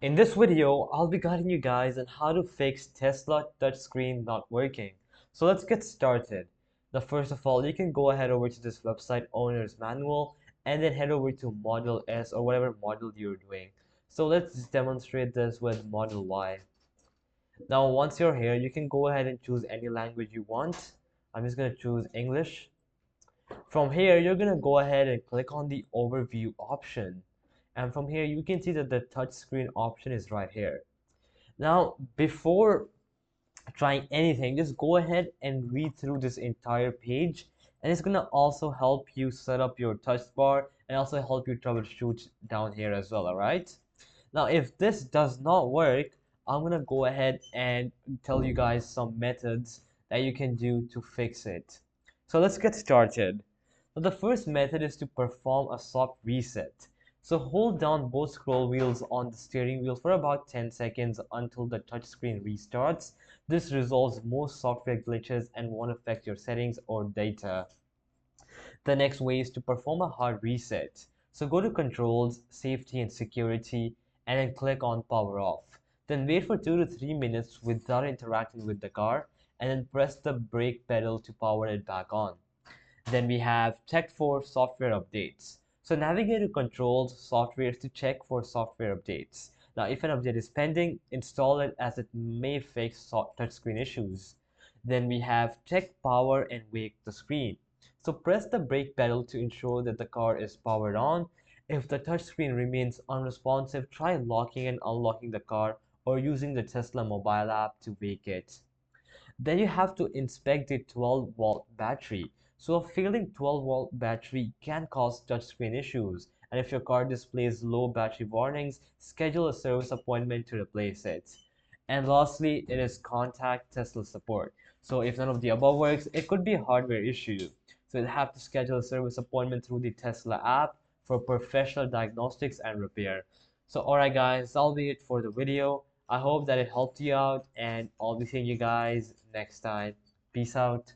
In this video, I'll be guiding you guys on how to fix Tesla touchscreen not working. So let's get started. Now, first of all, you can go ahead over to this website owner's manual and then head over to Model S or whatever model you're doing. So let's demonstrate this with Model Y. Now, once you're here, you can go ahead and choose any language you want. I'm just going to choose English. From here, you're going to go ahead and click on the overview option. And from here, you can see that the touchscreen option is right here. Now, before trying anything, just go ahead and read through this entire page, and it's gonna also help you set up your touch bar and also help you troubleshoot down here as well, all right? Now, if this does not work, I'm gonna go ahead and tell you guys some methods that you can do to fix it. So let's get started. So the first method is to perform a soft reset. So hold down both scroll wheels on the steering wheel for about 10 seconds until the touchscreen restarts. This resolves most software glitches and won't affect your settings or data. The next way is to perform a hard reset. So go to Controls, Safety and Security, and then click on Power Off. Then wait for 2 to 3 minutes without interacting with the car, and then press the brake pedal to power it back on. Then we have check for software updates. So navigate to Controls, Software to check for software updates. Now, if an update is pending, install it as it may fix touchscreen issues. Then we have check power and wake the screen. So press the brake pedal to ensure that the car is powered on. If the touchscreen remains unresponsive, try locking and unlocking the car or using the Tesla mobile app to wake it. Then you have to inspect the 12-volt battery. So a failing 12-volt battery can cause touchscreen issues. And if your car displays low battery warnings, schedule a service appointment to replace it. And lastly, it is contact Tesla support. So if none of the above works, it could be a hardware issue. So you'll have to schedule a service appointment through the Tesla app for professional diagnostics and repair. So alright guys, that'll be it for the video. I hope that it helped you out, and I'll be seeing you guys next time. Peace out.